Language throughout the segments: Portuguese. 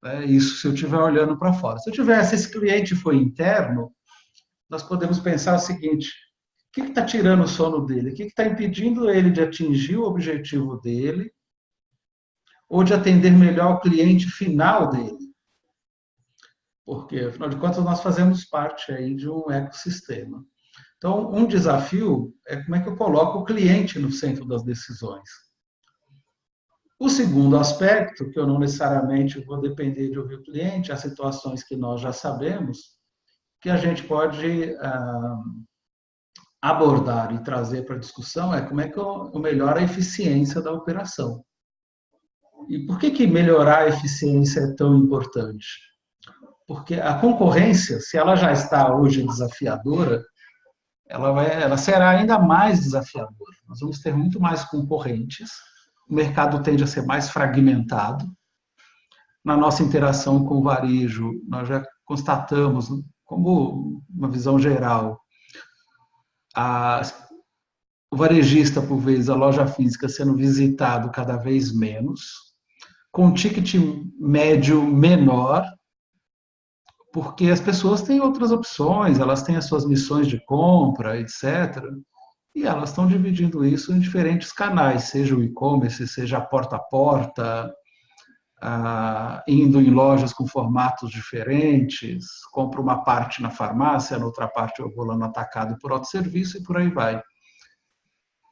né? Isso se eu estiver olhando para fora. Se eu tivesse, esse cliente foi interno, nós podemos pensar o seguinte: o que está tirando o sono dele? O que está impedindo ele de atingir o objetivo dele ou de atender melhor o cliente final dele? Porque, afinal de contas, nós fazemos parte aí de um ecossistema. Então, um desafio é como é que eu coloco o cliente no centro das decisões. O segundo aspecto, que eu não necessariamente vou depender de ouvir o cliente, as situações que nós já sabemos, que a gente pode abordar e trazer para a discussão é como é que eu melhoro a eficiência da operação. E por que melhorar a eficiência é tão importante? Porque a concorrência, se ela já está hoje desafiadora, ela será ainda mais desafiadora. Nós vamos ter muito mais concorrentes, o mercado tende a ser mais fragmentado. Na nossa interação com o varejo, nós já constatamos, como uma visão geral, o varejista, por vezes, a loja física sendo visitado cada vez menos, com um ticket médio menor, porque as pessoas têm outras opções, elas têm as suas missões de compra, etc. E elas estão dividindo isso em diferentes canais, seja o e-commerce, seja a porta a porta, indo em lojas com formatos diferentes, compro uma parte na farmácia, na outra parte eu vou lá no atacado por autosserviço e por aí vai.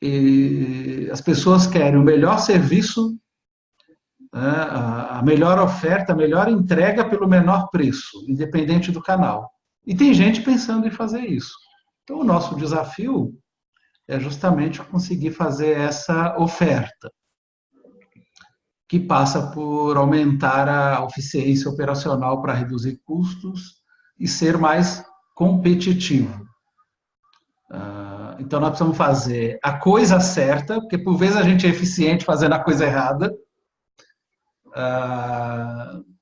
E as pessoas querem o melhor serviço, né, a melhor oferta, a melhor entrega pelo menor preço, independente do canal. E tem gente pensando em fazer isso. Então, o nosso desafio é justamente conseguir fazer essa oferta, que passa por aumentar a eficiência operacional para reduzir custos e ser mais competitivo. Então, nós precisamos fazer a coisa certa, porque por vezes a gente é eficiente fazendo a coisa errada,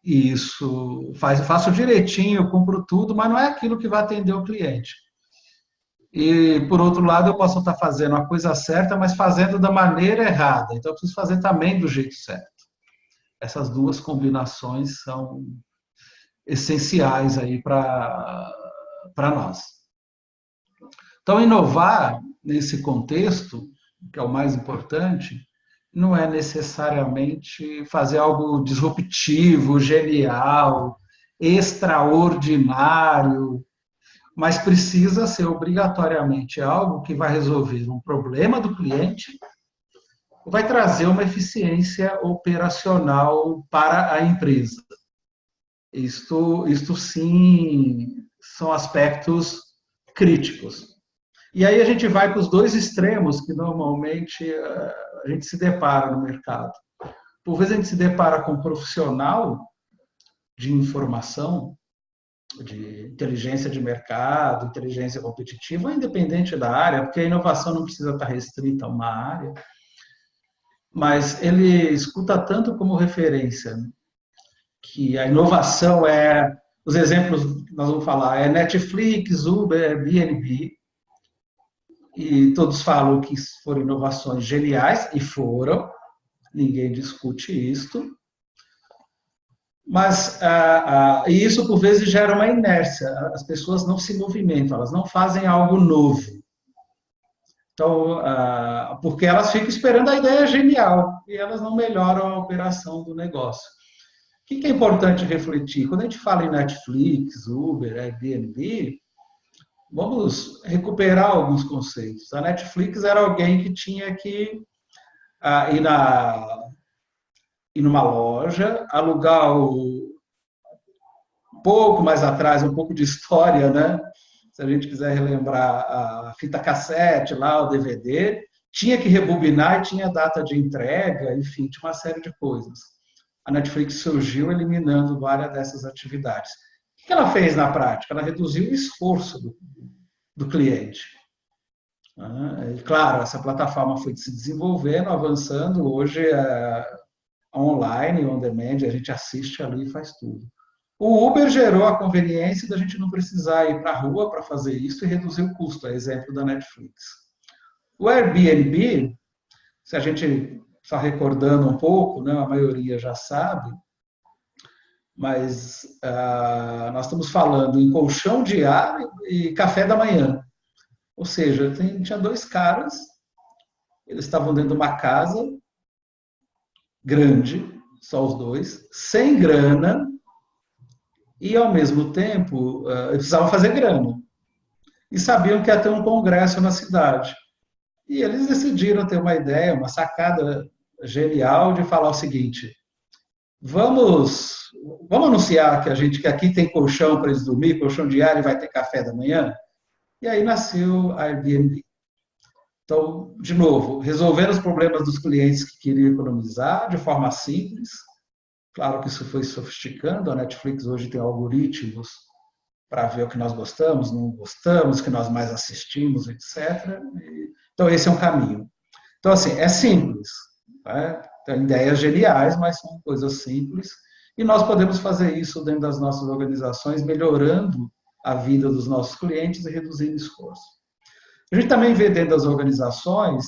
e isso faço direitinho, cumpro tudo, mas não é aquilo que vai atender o cliente. E, por outro lado, eu posso estar fazendo a coisa certa, mas fazendo da maneira errada. Então, eu preciso fazer também do jeito certo. Essas duas combinações são essenciais aí para nós. Então, inovar nesse contexto, que é o mais importante, não é necessariamente fazer algo disruptivo, genial, extraordinário, mas precisa ser obrigatoriamente algo que vai resolver um problema do cliente, vai trazer uma eficiência operacional para a empresa. Isto sim são aspectos críticos. E aí a gente vai para os dois extremos que normalmente a gente se depara no mercado. Por vezes a gente se depara com um profissional de informação, de inteligência de mercado, inteligência competitiva, independente da área, porque a inovação não precisa estar restrita a uma área, mas ele escuta tanto como referência que a inovação os exemplos que nós vamos falar, é Netflix, Uber, Airbnb, e todos falam que foram inovações geniais, e foram, ninguém discute isto, mas e isso por vezes gera uma inércia, as pessoas não se movimentam, elas não fazem algo novo. Então, porque elas ficam esperando a ideia genial e elas não melhoram a operação do negócio. O que é importante refletir? Quando a gente fala em Netflix, Uber, Airbnb, vamos recuperar alguns conceitos. A Netflix era alguém que tinha que ir numa loja, alugar um pouco mais atrás, um pouco de história, né? Se a gente quiser relembrar a fita cassete, lá, o DVD, tinha que rebobinar e tinha data de entrega, enfim, tinha uma série de coisas. A Netflix surgiu eliminando várias dessas atividades. O que ela fez na prática? Ela reduziu o esforço do cliente. E, claro, essa plataforma foi se desenvolvendo, avançando, hoje é online, on demand, a gente assiste ali e faz tudo. O Uber gerou a conveniência da gente não precisar ir para a rua para fazer isso e reduzir o custo, é exemplo da Netflix. O Airbnb, se a gente só recordando um pouco, né, a maioria já sabe, mas nós estamos falando em colchão diário e café da manhã. Ou seja, tinha dois caras, eles estavam dentro de uma casa grande, só os dois, sem grana, e ao mesmo tempo eles precisavam fazer grana. E sabiam que ia ter um congresso na cidade. E eles decidiram ter uma ideia, uma sacada genial de falar o seguinte: vamos anunciar que aqui tem colchão para eles dormir, colchão diário e vai ter café da manhã. E aí nasceu a Airbnb. Então, de novo, resolvendo os problemas dos clientes que queriam economizar de forma simples. Claro que isso foi sofisticando. A Netflix hoje tem algoritmos para ver o que nós gostamos, não gostamos, o que nós mais assistimos, etc. Então, esse é um caminho. Então, assim, é simples. Né? Tem ideias geniais, mas são coisas simples. E nós podemos fazer isso dentro das nossas organizações, melhorando a vida dos nossos clientes e reduzindo esforço. A gente também vê dentro das organizações,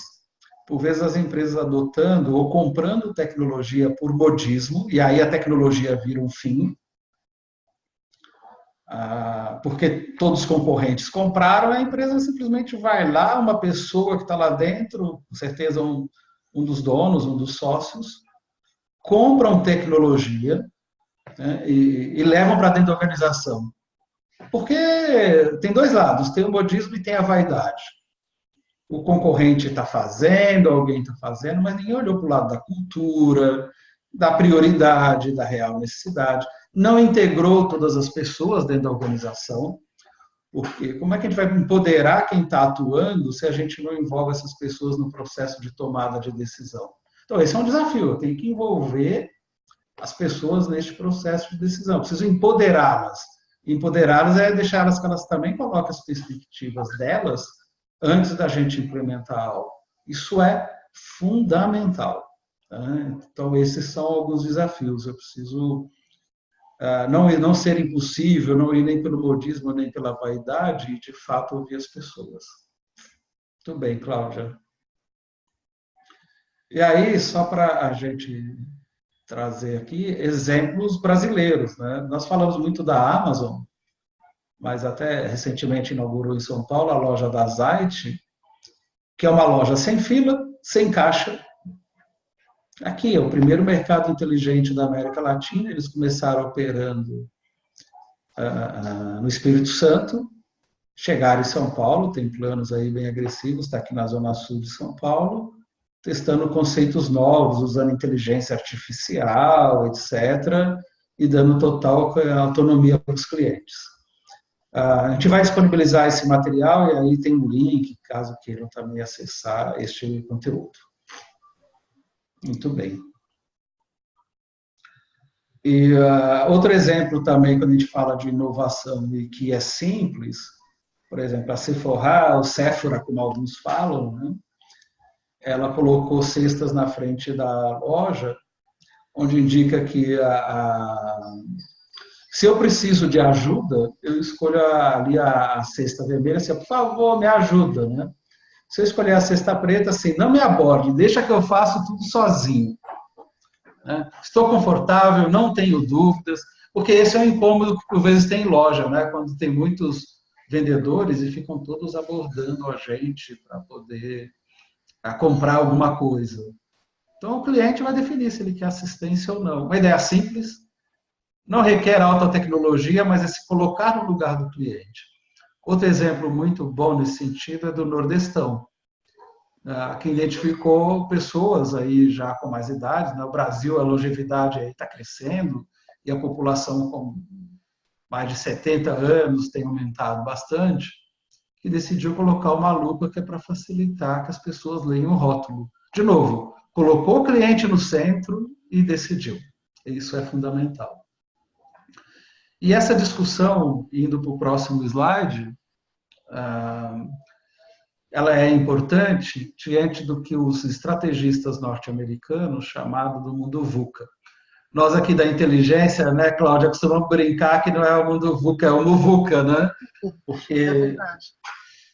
por vezes as empresas adotando ou comprando tecnologia por modismo, e aí a tecnologia vira um fim, porque todos os concorrentes compraram, a empresa simplesmente vai lá, uma pessoa que está lá dentro, com certeza um dos donos, um dos sócios, compram tecnologia, né, e levam para dentro da organização. Porque tem dois lados, tem o modismo e tem a vaidade. O concorrente está fazendo, alguém está fazendo, mas ninguém olhou para o lado da cultura, da prioridade, da real necessidade. Não integrou todas as pessoas dentro da organização, porque como é que a gente vai empoderar quem está atuando se a gente não envolve essas pessoas no processo de tomada de decisão? Então, esse é um desafio, eu tenho que envolver as pessoas neste processo de decisão, eu preciso empoderá-las. Empoderá-las é deixá-las que elas também coloquem as perspectivas delas antes da gente implementar algo. Isso é fundamental. Então, esses são alguns desafios. Eu preciso não ser impossível, não ir nem pelo modismo, nem pela vaidade, e, de fato, ouvir as pessoas. Muito bem, Cláudia. E aí, só para a gente trazer aqui exemplos brasileiros, né? Nós falamos muito da Amazon, mas até recentemente inaugurou em São Paulo a loja da Zait, que é uma loja sem fila, sem caixa. Aqui é o primeiro mercado inteligente da América Latina. Eles começaram operando no Espírito Santo, chegaram em São Paulo, tem planos aí bem agressivos, está aqui na zona sul de São Paulo, testando conceitos novos, usando inteligência artificial, etc., e dando total autonomia para os clientes. A gente vai disponibilizar esse material e aí tem um link, caso queiram também acessar este conteúdo. Muito bem. E outro exemplo também, quando a gente fala de inovação e que é simples, por exemplo, a Sephora, ou Sephora, como alguns falam, né? Ela colocou cestas na frente da loja, onde indica que se eu preciso de ajuda, eu escolho ali a cesta vermelha, assim, por favor, me ajuda, né? Se eu escolher a cesta preta, assim, não me aborde, deixa que eu faço tudo sozinho. Né? Estou confortável, não tenho dúvidas, porque esse é um incômodo que por vezes tem em loja, né? Quando tem muitos vendedores e ficam todos abordando a gente para poder comprar alguma coisa. Então o cliente vai definir se ele quer assistência ou não. Uma ideia simples, não requer alta tecnologia, mas é se colocar no lugar do cliente. Outro exemplo muito bom nesse sentido é do Nordestão, que identificou pessoas aí já com mais idade. No Brasil, a longevidade está crescendo e a população com mais de 70 anos tem aumentado bastante, que decidiu colocar uma lupa que é para facilitar que as pessoas leiam o rótulo. De novo, colocou o cliente no centro e decidiu. Isso é fundamental. E essa discussão, indo para o próximo slide, ela é importante diante do que os estrategistas norte-americanos chamaram do mundo VUCA. Nós aqui da inteligência, né, Cláudia, costumamos brincar que não é o mundo VUCA, é o MUVUCA, né? Porque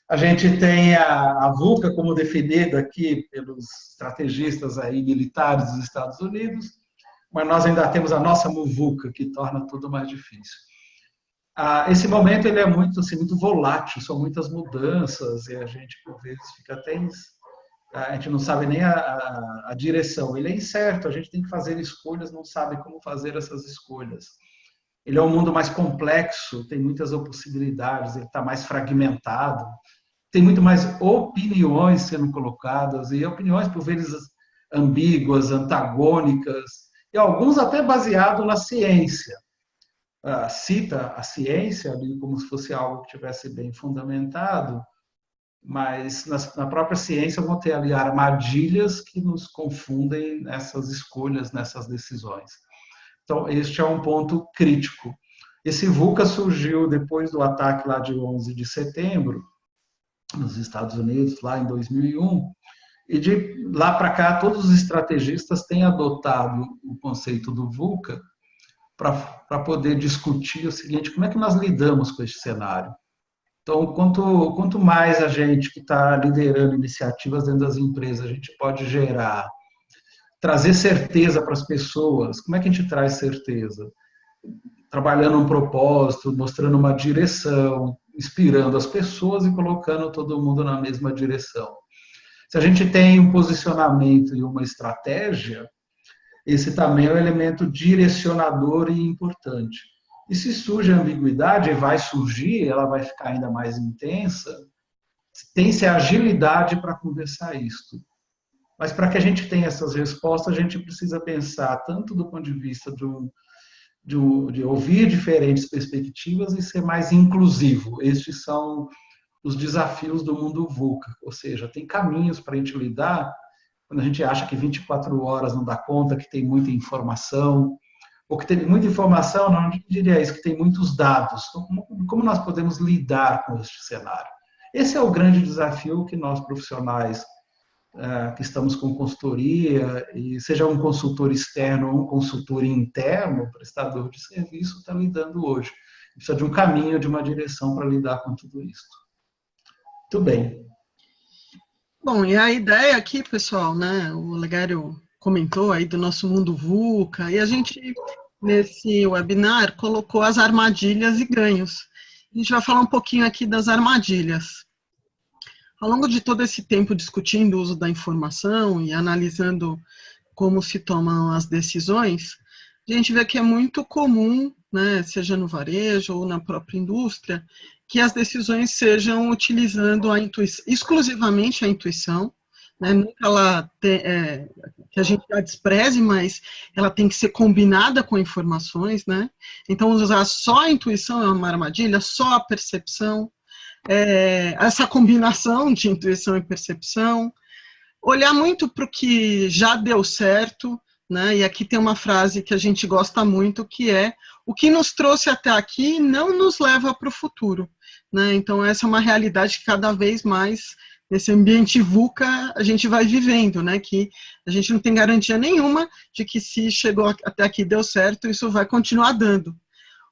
a gente tem a VUCA como definida aqui pelos estrategistas aí militares dos Estados Unidos, mas nós ainda temos a nossa muvuca, que torna tudo mais difícil. Esse momento ele é muito, assim, muito volátil, são muitas mudanças, e a gente, por vezes, fica até... A gente não sabe nem a direção. Ele é incerto, a gente tem que fazer escolhas, não sabe como fazer essas escolhas. Ele é um mundo mais complexo, tem muitas possibilidades, ele está mais fragmentado, tem muito mais opiniões sendo colocadas, e opiniões, por vezes, ambíguas, antagônicas, e alguns até baseados na ciência. Cita a ciência ali como se fosse algo que tivesse bem fundamentado, mas na própria ciência vão ter ali armadilhas que nos confundem nessas escolhas, nessas decisões. Então, este é um ponto crítico. Esse VUCA surgiu depois do ataque lá de 11 de setembro, nos Estados Unidos, lá em 2001, e de lá para cá todos os estrategistas têm adotado o conceito do VUCA para poder discutir o seguinte: como é que nós lidamos com este cenário? Então, quanto mais a gente que está liderando iniciativas dentro das empresas, a gente pode trazer certeza para as pessoas. Como é que a gente traz certeza? Trabalhando um propósito, mostrando uma direção, inspirando as pessoas e colocando todo mundo na mesma direção. Se a gente tem um posicionamento e uma estratégia, esse também é um elemento direcionador e importante. E se surge a ambiguidade, vai surgir, ela vai ficar ainda mais intensa, tem-se agilidade para conversar isso. Mas para que a gente tenha essas respostas, a gente precisa pensar tanto do ponto de vista de ouvir diferentes perspectivas e ser mais inclusivo. Estes são os desafios do mundo VUCA, ou seja, tem caminhos para a gente lidar quando a gente acha que 24 horas não dá conta, que tem muita informação, ou que tem muita informação, não diria isso, que tem muitos dados. Então, como nós podemos lidar com este cenário? Esse é o grande desafio que nós profissionais que estamos com consultoria, e seja um consultor externo ou um consultor interno, prestador de serviço, está lidando hoje. Precisa de um caminho, de uma direção para lidar com tudo isso. Muito bem. Bom, e a ideia aqui, pessoal, né, o Olegário comentou aí do nosso mundo VUCA, e a gente, nesse webinar, colocou as armadilhas e ganhos. A gente vai falar um pouquinho aqui das armadilhas. Ao longo de todo esse tempo discutindo o uso da informação e analisando como se tomam as decisões, a gente vê que é muito comum, né, seja no varejo ou na própria indústria, que as decisões sejam utilizando exclusivamente a intuição, né, nunca que a gente a despreze, mas ela tem que ser combinada com informações, né? Então, usar só a intuição é uma armadilha, só a percepção, essa combinação de intuição e percepção, olhar muito para o que já deu certo, né? E aqui tem uma frase que a gente gosta muito, que é: o que nos trouxe até aqui não nos leva para o futuro, né? Então, essa é uma realidade que cada vez mais, nesse ambiente VUCA, a gente vai vivendo, né? Que a gente não tem garantia nenhuma de que se chegou até aqui deu certo, isso vai continuar dando.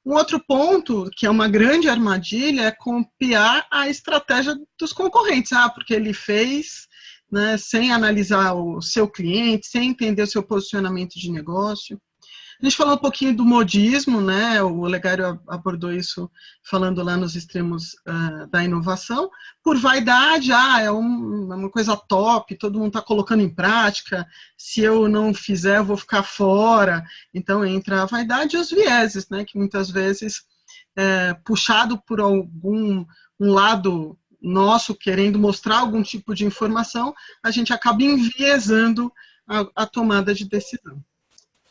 Um outro ponto, que é uma grande armadilha, é copiar a estratégia dos concorrentes. Porque ele fez, né, sem analisar o seu cliente, sem entender o seu posicionamento de negócio. A gente falou um pouquinho do modismo, né? O Olegário abordou isso falando lá nos extremos da inovação. Por vaidade, é uma coisa top, todo mundo está colocando em prática, se eu não fizer eu vou ficar fora. Então entra a vaidade e os vieses, né? Que muitas vezes, puxado por um lado nosso, querendo mostrar algum tipo de informação, a gente acaba enviesando a tomada de decisão.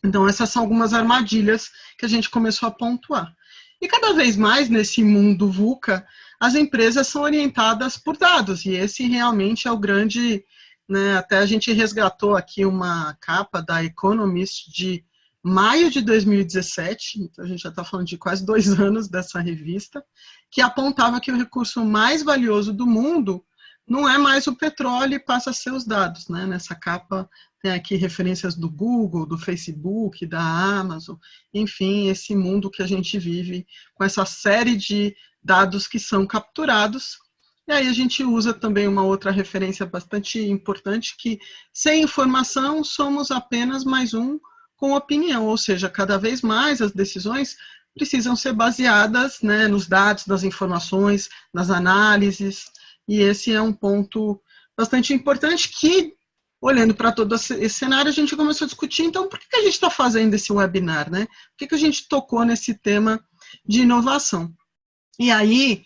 Então, essas são algumas armadilhas que a gente começou a pontuar. E cada vez mais, nesse mundo VUCA, as empresas são orientadas por dados, e esse realmente é o grande, né, até a gente resgatou aqui uma capa da Economist de maio de 2017, então a gente já está falando de quase 2 anos dessa revista, que apontava que o recurso mais valioso do mundo não é mais o petróleo e passa a ser os dados, né? Nessa capa tem aqui referências do Google, do Facebook, da Amazon, enfim, esse mundo que a gente vive com essa série de dados que são capturados. E aí a gente usa também uma outra referência bastante importante, que sem informação somos apenas mais um com opinião, ou seja, cada vez mais as decisões precisam ser baseadas, né, nos dados, nas informações, nas análises, e esse é um ponto bastante importante que, olhando para todo esse cenário, a gente começou a discutir, então, por que a gente está fazendo esse webinar, né? Por que a gente tocou nesse tema de inovação? E aí,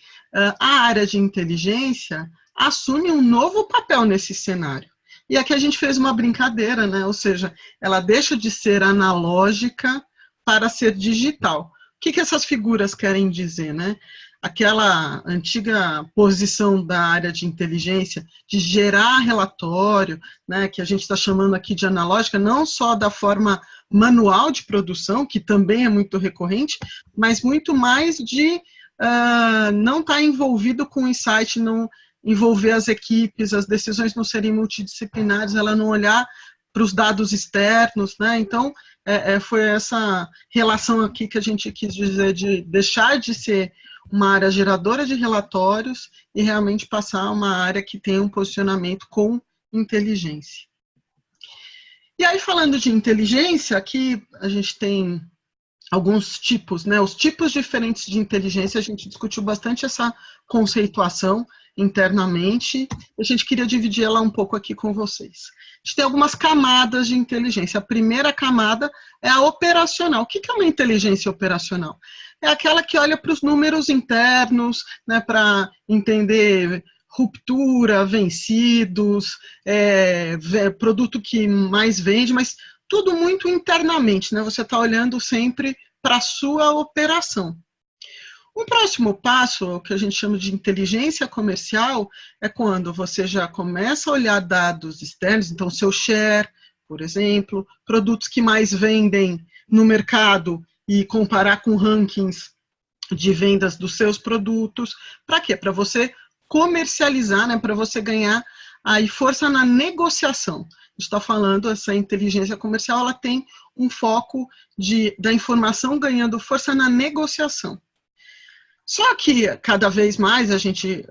a área de inteligência assume um novo papel nesse cenário. E aqui a gente fez uma brincadeira, né? Ou seja, ela deixa de ser analógica para ser digital. O que essas figuras querem dizer, né? Aquela antiga posição da área de inteligência de gerar relatório, né, que a gente está chamando aqui de analógica, não só da forma manual de produção, que também é muito recorrente, mas muito mais de não estar envolvido com o insight, não envolver as equipes, as decisões não serem multidisciplinares, ela não olhar para os dados externos, né? Então, foi essa relação aqui que a gente quis dizer de deixar de ser uma área geradora de relatórios e realmente passar a uma área que tem um posicionamento com inteligência. E aí, falando de inteligência, aqui a gente tem alguns tipos, né? Os tipos diferentes de inteligência, a gente discutiu bastante essa conceituação internamente, a gente queria dividir ela um pouco aqui com vocês. A gente tem algumas camadas de inteligência. A primeira camada é a operacional. O que é uma inteligência operacional? É aquela que olha para os números internos, né, para entender ruptura, vencidos, produto que mais vende, mas tudo muito internamente, né? Você está olhando sempre para a sua operação. Um próximo passo, o que a gente chama de inteligência comercial, é quando você já começa a olhar dados externos, então seu share, por exemplo, produtos que mais vendem no mercado e comparar com rankings de vendas dos seus produtos. Para quê? Para você comercializar, né? Para você ganhar aí força na negociação. A gente está falando, essa inteligência comercial, ela tem um foco da informação ganhando força na negociação. Só que, cada vez mais, a gente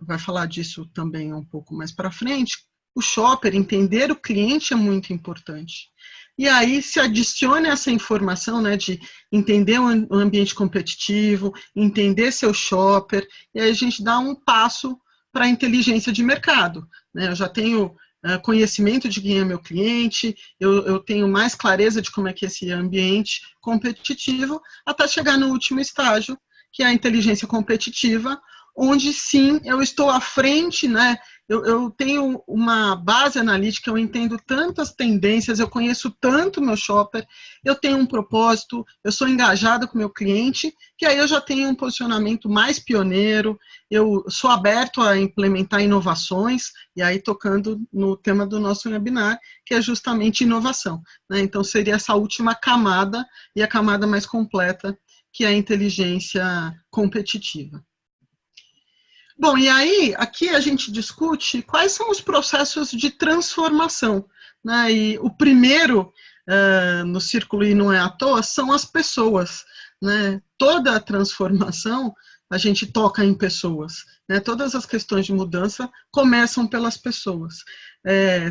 vai falar disso também um pouco mais para frente, o shopper, entender o cliente é muito importante. E aí se adiciona essa informação, né, de entender o ambiente competitivo, entender seu shopper, e aí a gente dá um passo para a inteligência de mercado, né? Eu já tenho conhecimento de quem é meu cliente, eu tenho mais clareza de como é que é esse ambiente competitivo, até chegar no último estágio, que é a inteligência competitiva, onde sim, eu estou à frente, né? Eu tenho uma base analítica, eu entendo tantas tendências, eu conheço tanto meu shopper, eu tenho um propósito, eu sou engajada com o meu cliente, que aí eu já tenho um posicionamento mais pioneiro, eu sou aberto a implementar inovações, e aí tocando no tema do nosso webinar, que é justamente inovação, né? Então seria essa última camada, e a camada mais completa, que é a inteligência competitiva. Bom, e aí, aqui a gente discute quais são os processos de transformação, né? E o primeiro no círculo, e não é à toa, são as pessoas, né? Toda a transformação, a gente toca em pessoas, né? Todas as questões de mudança começam pelas pessoas.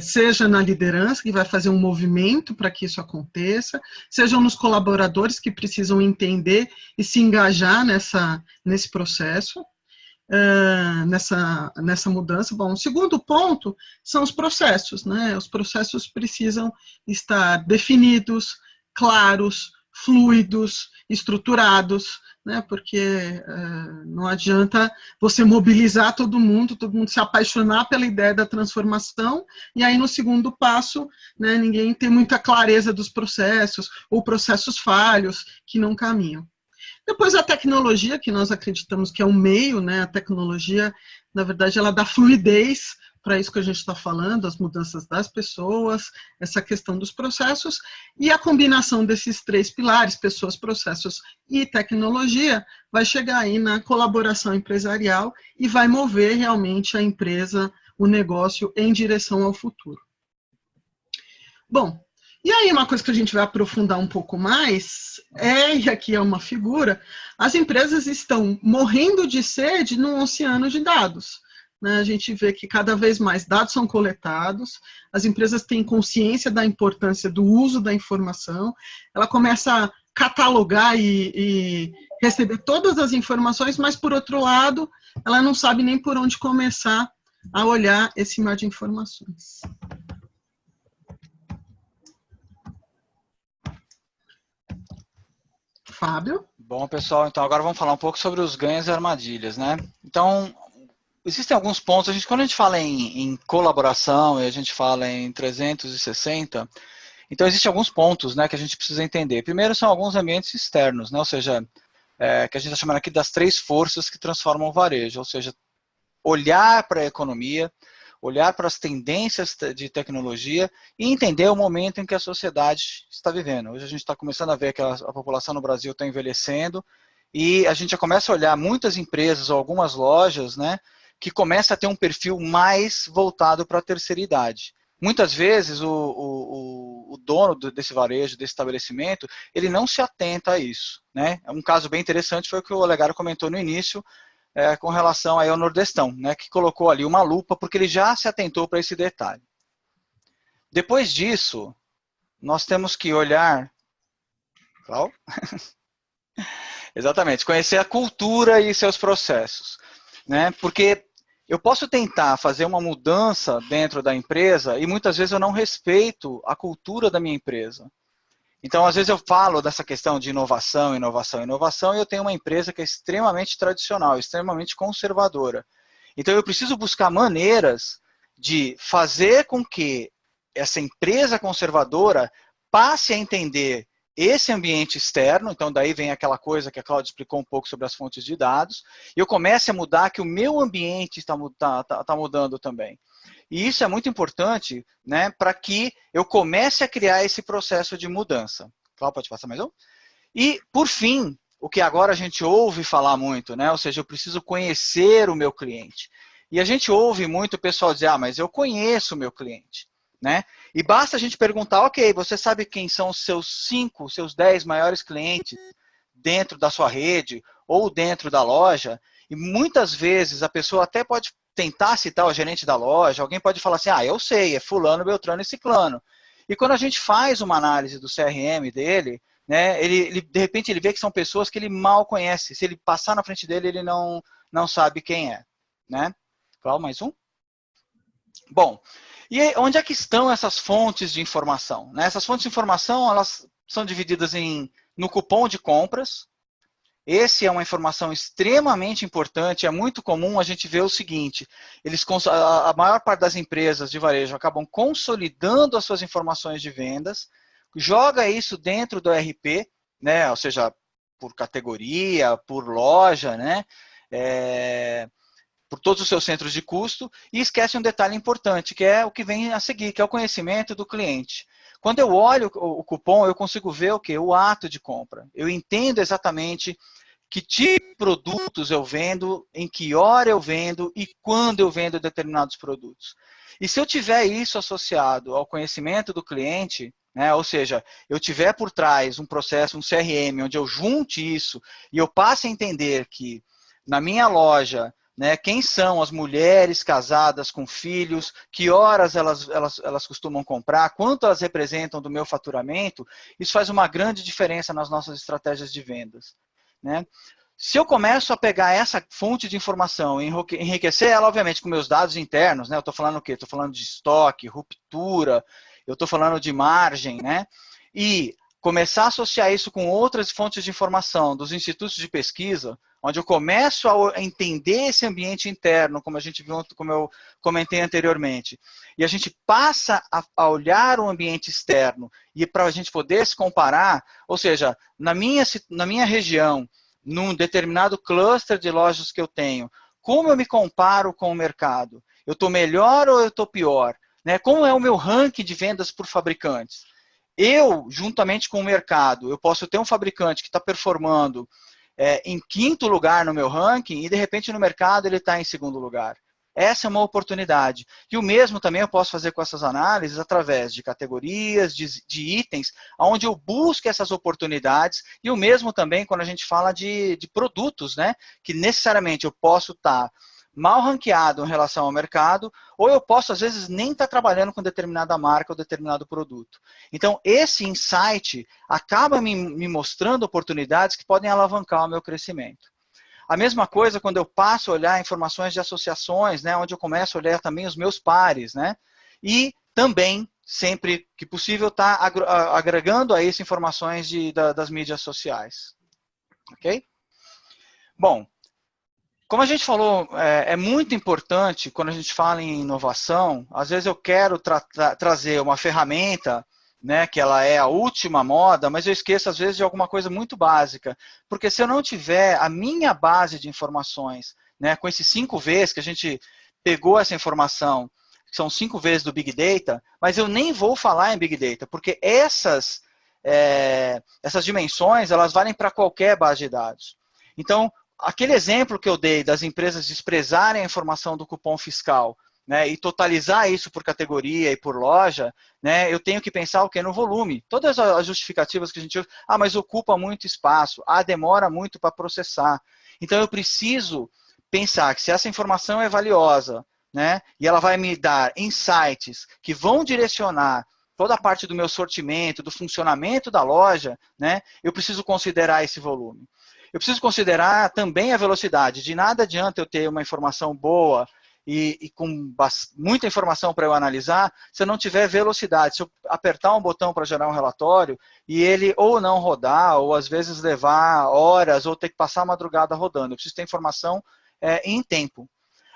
Seja na liderança, que vai fazer um movimento para que isso aconteça, sejam nos colaboradores que precisam entender e se engajar nesse processo, nessa mudança. Bom, o segundo ponto são os processos, né? Os processos precisam estar definidos, claros, fluidos, estruturados, né? Porque não adianta você mobilizar todo mundo se apaixonar pela ideia da transformação, e aí no segundo passo, né, ninguém tem muita clareza dos processos, ou processos falhos que não caminham. Depois a tecnologia, que nós acreditamos que é um meio, né? A tecnologia, na verdade, ela dá fluidez para isso que a gente está falando, as mudanças das pessoas, essa questão dos processos, e a combinação desses três pilares, pessoas, processos e tecnologia, vai chegar aí na colaboração empresarial e vai mover realmente a empresa, o negócio, em direção ao futuro. Bom, e aí uma coisa que a gente vai aprofundar um pouco mais e aqui é uma figura, as empresas estão morrendo de sede num oceano de dados. né, a gente vê que cada vez mais dados são coletados, as empresas têm consciência da importância do uso da informação, ela começa a catalogar e receber todas as informações, mas, por outro lado, ela não sabe nem por onde começar a olhar esse mar de informações. Fábio? Bom, pessoal, então agora vamos falar um pouco sobre os ganhos e armadilhas, né? Então, existem alguns pontos, quando a gente fala em colaboração e a gente fala em 360, então existem alguns pontos, né, que a gente precisa entender. Primeiro são alguns ambientes externos, né, ou seja, que a gente está chamando aqui das 3 forças que transformam o varejo, ou seja, olhar para a economia, olhar para as tendências de tecnologia e entender o momento em que a sociedade está vivendo. Hoje a gente está começando a ver que a população no Brasil está envelhecendo e a gente já começa a olhar muitas empresas ou algumas lojas, né, que começa a ter um perfil mais voltado para a terceira idade. Muitas vezes o dono desse varejo, desse estabelecimento, ele não se atenta a isso, né? Um caso bem interessante foi o que o Olegário comentou no início, com relação aí ao Nordestão, né, que colocou ali uma lupa, porque ele já se atentou para esse detalhe. Depois disso, nós temos que olhar... Qual? Exatamente, conhecer a cultura e seus processos, né, porque eu posso tentar fazer uma mudança dentro da empresa e muitas vezes eu não respeito a cultura da minha empresa. Então, às vezes eu falo dessa questão de inovação, inovação, inovação, e eu tenho uma empresa que é extremamente tradicional, extremamente conservadora. Então, eu preciso buscar maneiras de fazer com que essa empresa conservadora passe a entender esse ambiente externo, então daí vem aquela coisa que a Cláudia explicou um pouco sobre as fontes de dados, e eu comece a mudar que o meu ambiente está mudando também. E isso é muito importante, né, para que eu comece a criar esse processo de mudança. Cláudia, pode passar mais um? E, por fim, o que agora a gente ouve falar muito, né, ou seja, eu preciso conhecer o meu cliente. E a gente ouve muito o pessoal dizer, mas eu conheço o meu cliente, né? E basta a gente perguntar, ok, você sabe quem são os seus 5, seus 10 maiores clientes dentro da sua rede ou dentro da loja? E muitas vezes a pessoa até pode tentar citar o gerente da loja, alguém pode falar assim, eu sei, é fulano, beltrano e ciclano. E quando a gente faz uma análise do CRM dele, né, de repente ele vê que são pessoas que ele mal conhece. Se ele passar na frente dele, ele não sabe quem é. Né? Qual mais um? Bom, e aí, onde é que estão essas fontes de informação? Né? Essas fontes de informação, elas são divididas no cupom de compras. Esse é uma informação extremamente importante, é muito comum a gente ver o seguinte, a maior parte das empresas de varejo acabam consolidando as suas informações de vendas, joga isso dentro do ERP, né, ou seja, por categoria, por loja, né, por todos os seus centros de custo, e esquece um detalhe importante, que é o que vem a seguir, que é o conhecimento do cliente. Quando eu olho o cupom, eu consigo ver o quê? O ato de compra. Eu entendo exatamente que tipo de produtos eu vendo, em que hora eu vendo e quando eu vendo determinados produtos. E se eu tiver isso associado ao conhecimento do cliente, né, ou seja, eu tiver por trás um processo, um CRM, onde eu junte isso e eu passe a entender que na minha loja, né, quem são as mulheres casadas com filhos, que horas elas costumam comprar, quanto elas representam do meu faturamento, isso faz uma grande diferença nas nossas estratégias de vendas. Né? Se eu começo a pegar essa fonte de informação e enriquecer ela, obviamente, com meus dados internos, né? Eu estou falando o quê? Estou falando de estoque, ruptura, eu estou falando de margem, né? E começar a associar isso com outras fontes de informação dos institutos de pesquisa, onde eu começo a entender esse ambiente interno, como a gente viu, como eu comentei anteriormente, e a gente passa a olhar o ambiente externo e para a gente poder se comparar, ou seja, na minha região, num determinado cluster de lojas que eu tenho, como eu me comparo com o mercado? Eu estou melhor ou eu estou pior? Né? Como é o meu ranking de vendas por fabricantes? Eu, juntamente com o mercado, eu posso ter um fabricante que está performando em 5º lugar no meu ranking e, de repente, no mercado ele está em 2º lugar. Essa é uma oportunidade. E o mesmo também eu posso fazer com essas análises através de categorias, de itens, onde eu busco essas oportunidades. E o mesmo também quando a gente fala de produtos, né? Que necessariamente eu posso estar mal ranqueado em relação ao mercado, ou eu posso, às vezes, nem estar trabalhando com determinada marca ou determinado produto. Então, esse insight acaba me mostrando oportunidades que podem alavancar o meu crescimento. A mesma coisa quando eu passo a olhar informações de associações, né, onde eu começo a olhar também os meus pares, né, e também, sempre que possível, está agregando a isso informações das mídias sociais. Ok? Bom, como a gente falou, é muito importante quando a gente fala em inovação, às vezes eu quero trazer uma ferramenta, né, que ela é a última moda, mas eu esqueço às vezes de alguma coisa muito básica, porque se eu não tiver a minha base de informações, né, com esses 5 Vs que a gente pegou essa informação, que são 5 Vs do Big Data, mas eu nem vou falar em Big Data, porque essas dimensões, elas valem para qualquer base de dados. Então, aquele exemplo que eu dei das empresas desprezarem a informação do cupom fiscal, né, e totalizar isso por categoria e por loja, né, eu tenho que pensar o quê? No volume. Todas as justificativas que a gente usa, mas ocupa muito espaço, demora muito para processar. Então, eu preciso pensar que se essa informação é valiosa, né, e ela vai me dar insights que vão direcionar toda a parte do meu sortimento, do funcionamento da loja, né, eu preciso considerar esse volume. Eu preciso considerar também a velocidade. De nada adianta eu ter uma informação boa e com muita informação para eu analisar, se eu não tiver velocidade. Se eu apertar um botão para gerar um relatório e ele ou não rodar, ou às vezes levar horas, ou ter que passar a madrugada rodando. Eu preciso ter informação em tempo.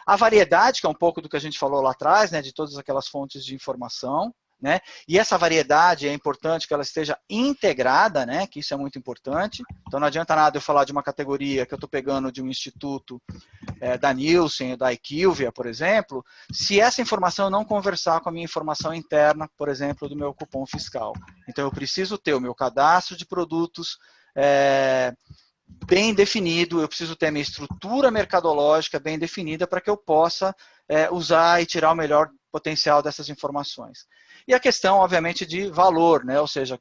A variedade, que é um pouco do que a gente falou lá atrás, né, de todas aquelas fontes de informação, né? E essa variedade é importante que ela esteja integrada, né? Que isso é muito importante. Então não adianta nada eu falar de uma categoria que eu estou pegando de um instituto da Nielsen, da IQVIA, por exemplo, se essa informação não conversar com a minha informação interna, por exemplo, do meu cupom fiscal. Então eu preciso ter o meu cadastro de produtos bem definido, eu preciso ter a minha estrutura mercadológica bem definida para que eu possa usar e tirar o melhor potencial dessas informações. E a questão, obviamente, de valor, né? Ou seja,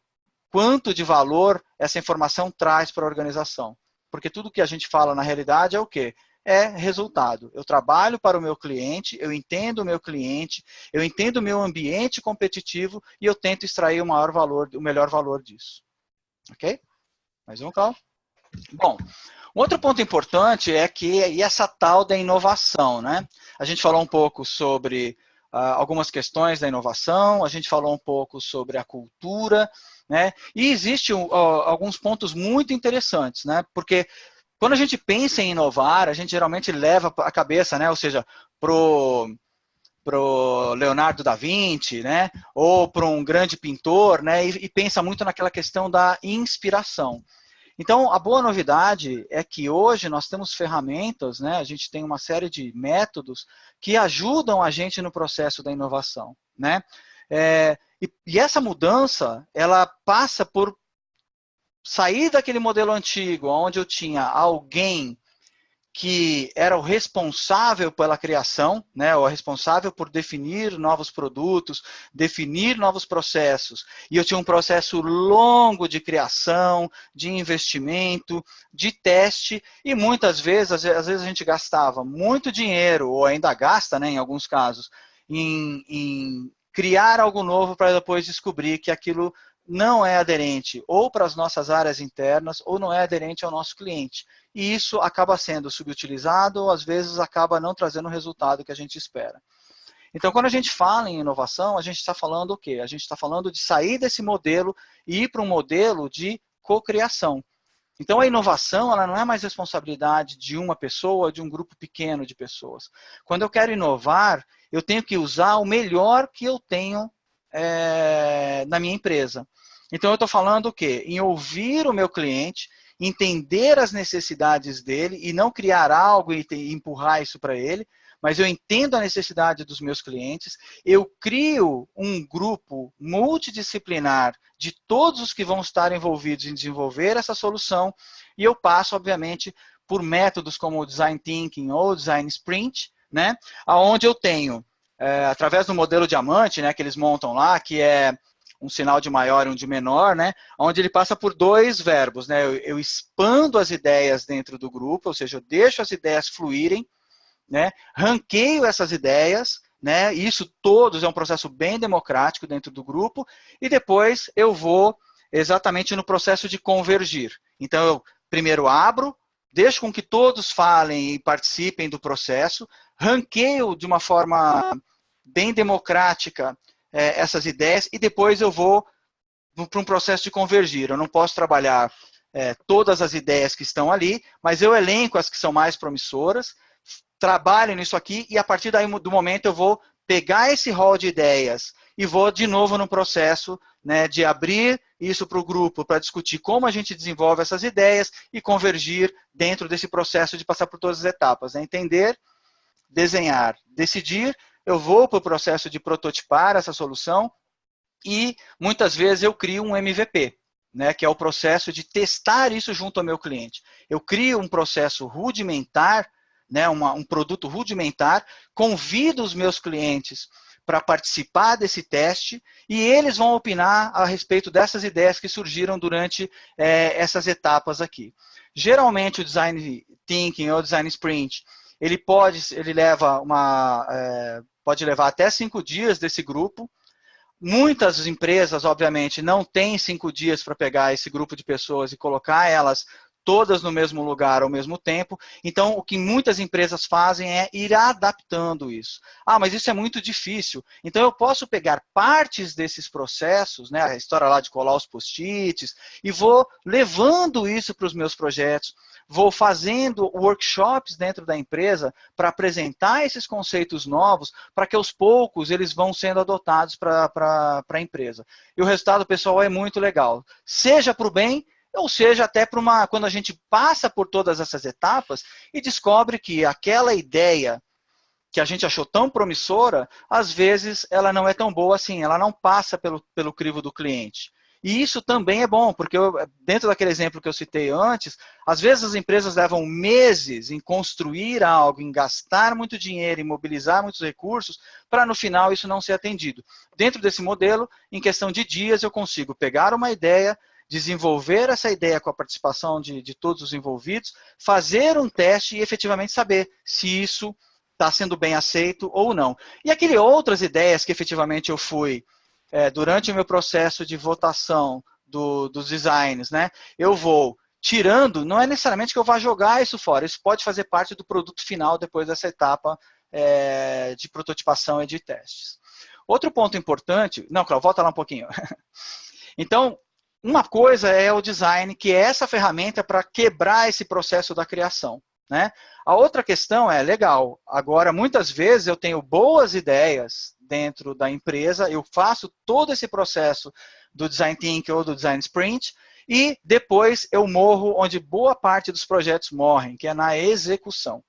quanto de valor essa informação traz para a organização. Porque tudo que a gente fala na realidade é o quê? É resultado. Eu trabalho para o meu cliente, eu entendo o meu cliente, eu entendo o meu ambiente competitivo e eu tento extrair o melhor valor disso. Ok? Mais um, Cláudio? Bom, outro ponto importante é que essa tal da inovação, né? A gente falou um pouco sobre algumas questões da inovação, a gente falou um pouco sobre a cultura, né? E existem alguns pontos muito interessantes, né? Porque quando a gente pensa em inovar, a gente geralmente leva a cabeça, né? Ou seja, pro Leonardo da Vinci, né? Ou para um grande pintor, né? E pensa muito naquela questão da inspiração. Então, a boa novidade é que hoje nós temos ferramentas, né? A gente tem uma série de métodos que ajudam a gente no processo da inovação, né? E essa mudança, ela passa por sair daquele modelo antigo, onde eu tinha alguém que era o responsável pela criação, né, o responsável por definir novos produtos, definir novos processos. E eu tinha um processo longo de criação, de investimento, de teste, e muitas vezes, às vezes a gente gastava muito dinheiro, ou ainda gasta, né, em alguns casos, em criar algo novo para depois descobrir que aquilo não é aderente ou para as nossas áreas internas ou não é aderente ao nosso cliente. E isso acaba sendo subutilizado ou às vezes acaba não trazendo o resultado que a gente espera. Então, quando a gente fala em inovação, a gente está falando o quê? A gente está falando de sair desse modelo e ir para um modelo de cocriação. Então, a inovação ela não é mais responsabilidade de uma pessoa, de um grupo pequeno de pessoas. Quando eu quero inovar, eu tenho que usar o melhor que eu tenho na minha empresa. Então, eu estou falando o quê? Em ouvir o meu cliente, entender as necessidades dele e não criar algo e empurrar isso para ele, mas eu entendo a necessidade dos meus clientes, eu crio um grupo multidisciplinar de todos os que vão estar envolvidos em desenvolver essa solução e eu passo, obviamente, por métodos como o Design Thinking ou Design Sprint, né, onde eu tenho através do modelo diamante, né, que eles montam lá, que é um sinal de maior e um de menor, né, onde ele passa por 2 verbos, né, eu expando as ideias dentro do grupo, ou seja, eu deixo as ideias fluírem, né? Ranqueio essas ideias, né? Isso todos é um processo bem democrático dentro do grupo, e depois eu vou exatamente no processo de convergir. Então, eu primeiro abro, deixo com que todos falem e participem do processo, ranqueio de uma forma bem democrática essas ideias, e depois eu vou para um processo de convergir. Eu não posso trabalhar todas as ideias que estão ali, mas eu elenco as que são mais promissoras, trabalho nisso aqui, e a partir daí, do momento eu vou pegar esse rol de ideias e vou de novo no processo, né, de abrir isso para o grupo, para discutir como a gente desenvolve essas ideias e convergir dentro desse processo de passar por todas as etapas. Né? Entender, desenhar, decidir, eu vou para o processo de prototipar essa solução e muitas vezes eu crio um MVP, né, que é o processo de testar isso junto ao meu cliente. Eu crio um processo rudimentar, né, um produto rudimentar, convido os meus clientes para participar desse teste e eles vão opinar a respeito dessas ideias que surgiram durante essas etapas aqui. Geralmente o Design Thinking ou Design Sprint, ele leva pode levar até 5 dias desse grupo. Muitas empresas, obviamente, não têm 5 dias para pegar esse grupo de pessoas e colocar elas todas no mesmo lugar ao mesmo tempo. Então, o que muitas empresas fazem é ir adaptando isso. Ah, mas isso é muito difícil. Então, eu posso pegar partes desses processos, né, a história lá de colar os post-its, e vou levando isso para os meus projetos, vou fazendo workshops dentro da empresa para apresentar esses conceitos novos, para que aos poucos eles vão sendo adotados para a empresa. E o resultado, pessoal, é muito legal. Seja para o bem, ou seja, até para quando a gente passa por todas essas etapas e descobre que aquela ideia que a gente achou tão promissora, às vezes ela não é tão boa assim, ela não passa pelo crivo do cliente. E isso também é bom, porque dentro daquele exemplo que eu citei antes, às vezes as empresas levam meses em construir algo, em gastar muito dinheiro, em mobilizar muitos recursos, para no final isso não ser atendido. Dentro desse modelo, em questão de dias, eu consigo pegar uma ideia, desenvolver essa ideia com a participação de todos os envolvidos, fazer um teste e efetivamente saber se isso está sendo bem aceito ou não. E aquelas outras ideias que efetivamente eu fui, durante o meu processo de votação dos designs, né, eu vou tirando, não é necessariamente que eu vá jogar isso fora, isso pode fazer parte do produto final depois dessa etapa de prototipação e de testes. Outro ponto importante, não, Cláudio, volta lá um pouquinho. Então, uma coisa é o design, que é essa ferramenta para quebrar esse processo da criação. Né? A outra questão é, legal, agora muitas vezes eu tenho boas ideias dentro da empresa, eu faço todo esse processo do Design Thinking ou do Design Sprint, e depois eu morro onde boa parte dos projetos morrem, que é na execução.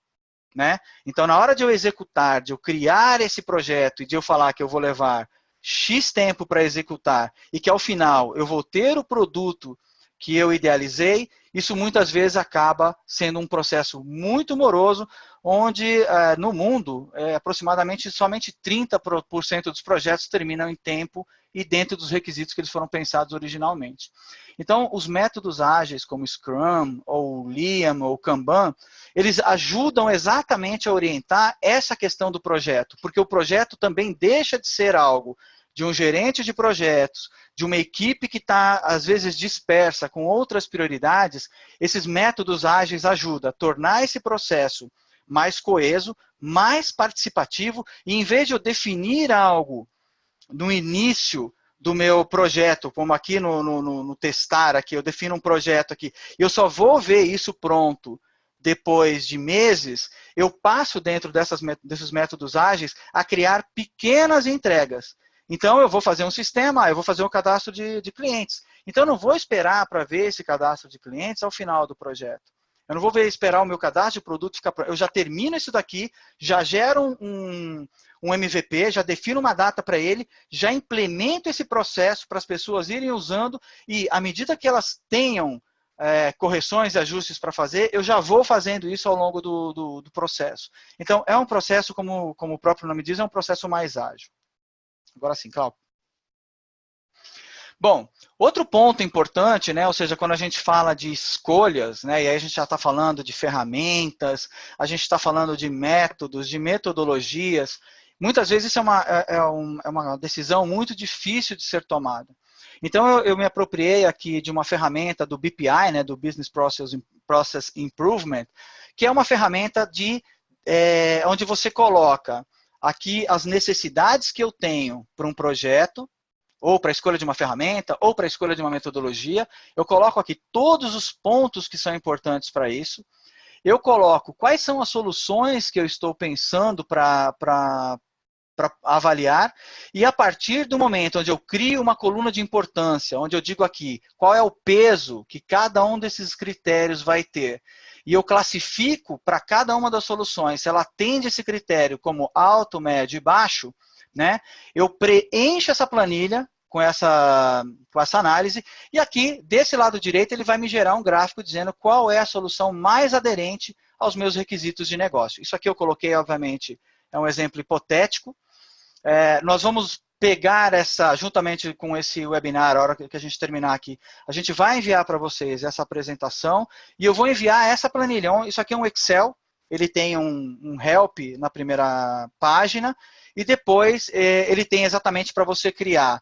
Né? Então, na hora de eu executar, de eu criar esse projeto e de eu falar que eu vou levar X tempo para executar e que ao final eu vou ter o produto que eu idealizei, isso muitas vezes acaba sendo um processo muito moroso, onde no mundo aproximadamente somente 30% dos projetos terminam em tempo e dentro dos requisitos que eles foram pensados originalmente. Então, os métodos ágeis como Scrum, ou Lean, ou Kanban, eles ajudam exatamente a orientar essa questão do projeto, porque o projeto também deixa de ser algo de um gerente de projetos, de uma equipe que está, às vezes, dispersa com outras prioridades. Esses métodos ágeis ajudam a tornar esse processo mais coeso, mais participativo, e em vez de eu definir algo no início do meu projeto, como aqui no testar, aqui, eu defino um projeto aqui, e eu só vou ver isso pronto depois de meses, eu passo dentro desses métodos ágeis a criar pequenas entregas. Então, eu vou fazer um sistema, eu vou fazer um cadastro de clientes. Então, eu não vou esperar para ver esse cadastro de clientes ao final do projeto. Eu não vou esperar o meu cadastro de produto ficar pronto. Eu já termino isso daqui, já gero um MVP, já defino uma data para ele, já implemento esse processo para as pessoas irem usando e, à medida que elas tenham correções e ajustes para fazer, eu já vou fazendo isso ao longo do processo. Então, é um processo, como o próprio nome diz, é um processo mais ágil. Agora sim, Cláudio. Bom, outro ponto importante, né, ou seja, quando a gente fala de escolhas, né, e aí a gente já está falando de ferramentas, a gente está falando de métodos, de metodologias, muitas vezes isso é uma decisão muito difícil de ser tomada. Então, eu me apropriei aqui de uma ferramenta do BPI, né, do Business Process Improvement, que é uma ferramenta onde você coloca aqui as necessidades que eu tenho para um projeto, ou para a escolha de uma ferramenta, ou para a escolha de uma metodologia. Eu coloco aqui todos os pontos que são importantes para isso. Eu coloco quais são as soluções que eu estou pensando para avaliar, e a partir do momento onde eu crio uma coluna de importância, onde eu digo aqui qual é o peso que cada um desses critérios vai ter, e eu classifico para cada uma das soluções, se ela atende esse critério como alto, médio e baixo, né, eu preencho essa planilha com essa análise, e aqui, desse lado direito, ele vai me gerar um gráfico dizendo qual é a solução mais aderente aos meus requisitos de negócio. Isso aqui eu coloquei, obviamente, é um exemplo hipotético. Nós vamos pegar juntamente com esse webinar, a hora que a gente terminar aqui, a gente vai enviar para vocês essa apresentação, e eu vou enviar essa planilha. Isso aqui é um Excel, ele tem um help na primeira página, e depois ele tem exatamente para você criar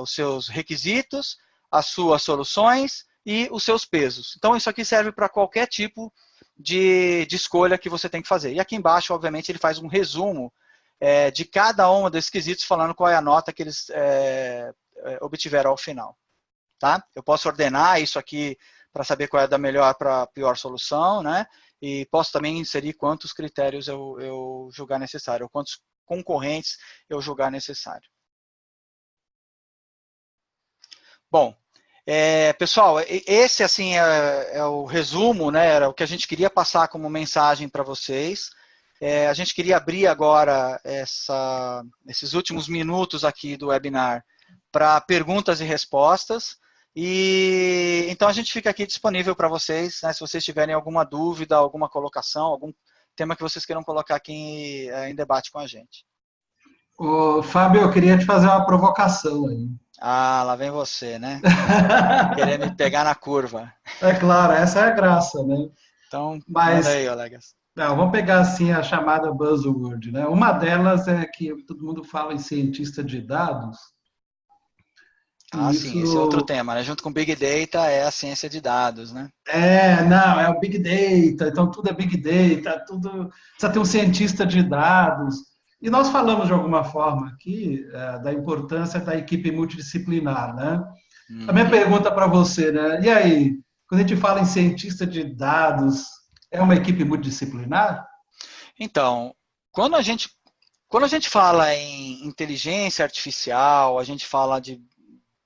os seus requisitos, as suas soluções e os seus pesos. Então, isso aqui serve para qualquer tipo de escolha que você tem que fazer. E aqui embaixo, obviamente, ele faz um resumo de cada um desses quesitos, falando qual é a nota que eles obtiveram ao final. Tá? Eu posso ordenar isso aqui para saber qual é da melhor para a pior solução, né? E posso também inserir quantos critérios eu julgar necessário, ou quantos concorrentes eu julgar necessário. Bom, pessoal, esse assim é o resumo, né? Era o que a gente queria passar como mensagem para vocês. A gente queria abrir agora esses últimos minutos aqui do webinar para perguntas e respostas. E então a gente fica aqui disponível para vocês, né, se vocês tiverem alguma dúvida, alguma colocação, algum tema que vocês queiram colocar aqui em debate com a gente. Ô, Fábio, eu queria te fazer uma provocação aí. Ah, lá vem você, né? Querer me pegar na curva. É claro, essa é a graça, né? Então, Mas, manda aí, Olegas. não, vamos pegar assim a chamada buzzword, né? Uma delas é que todo mundo fala em cientista de dados. Ah, sim, esse é outro tema, né? Junto com Big Data é a ciência de dados, né? Não, é o Big Data, então tudo é Big Data, tudo precisa ter um cientista de dados. E nós falamos de alguma forma aqui da importância da equipe multidisciplinar, né? A minha pergunta para você, né? E aí, quando a gente fala em cientista de dados, é uma equipe multidisciplinar? Então, quando a gente fala em inteligência artificial, a gente fala de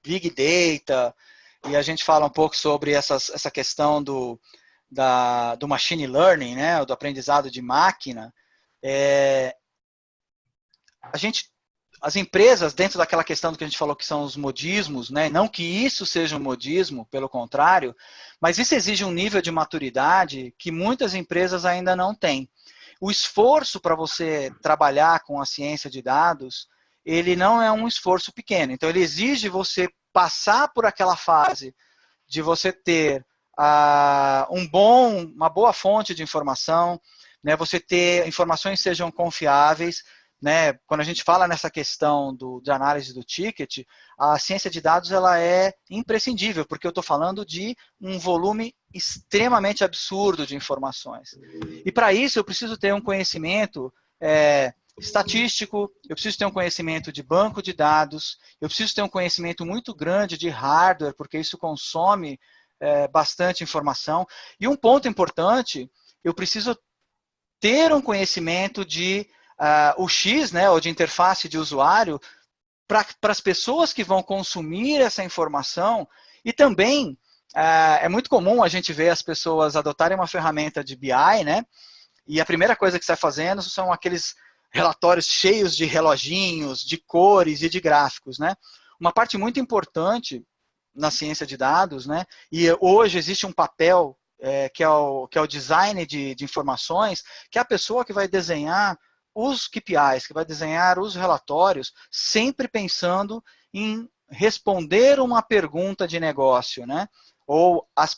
Big Data, e a gente fala um pouco sobre essa questão do machine learning, né, do aprendizado de máquina, as empresas, dentro daquela questão do que a gente falou que são os modismos, né, não que isso seja um modismo, pelo contrário, mas isso exige um nível de maturidade que muitas empresas ainda não têm. O esforço para você trabalhar com a ciência de dados, ele não é um esforço pequeno. Então, ele exige você passar por aquela fase de você ter uma boa fonte de informação, né, você ter informações que sejam confiáveis, né, quando a gente fala nessa questão de análise do ticket, a ciência de dados ela é imprescindível, porque eu estou falando de um volume extremamente absurdo de informações. E para isso eu preciso ter um conhecimento estatístico, eu preciso ter um conhecimento de banco de dados, eu preciso ter um conhecimento muito grande de hardware, porque isso consome bastante informação. E um ponto importante, eu preciso ter um conhecimento de UX, né, ou de interface de usuário, para as pessoas que vão consumir essa informação. E também é muito comum a gente ver as pessoas adotarem uma ferramenta de BI, né, e a primeira coisa que você está fazendo são aqueles relatórios cheios de reloginhos, de cores e de gráficos, né. Uma parte muito importante na ciência de dados, né, e hoje existe um papel que é o design de informações, que é a pessoa que vai desenhar os KPIs, que vai desenhar os relatórios, sempre pensando em responder uma pergunta de negócio, né? Ou as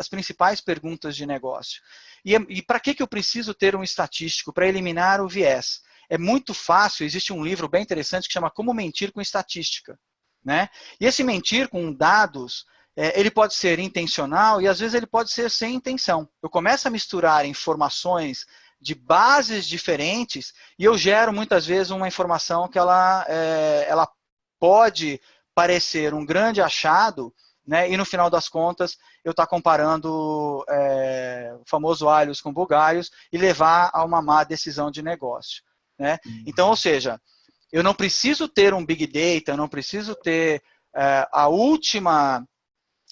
principais perguntas de negócio. E para que eu preciso ter um estatístico? Para eliminar o viés. É muito fácil, existe um livro bem interessante que chama Como Mentir com Estatística, né? E esse mentir com dados, ele pode ser intencional e às vezes ele pode ser sem intenção. Eu começo a misturar informações de bases diferentes e eu gero muitas vezes uma informação que ela pode parecer um grande achado, né? E no final das contas eu estou comparando o famoso alhos com bugalhos e levar a uma má decisão de negócio, né? Então, ou seja, eu não preciso ter um Big Data, eu não preciso ter a última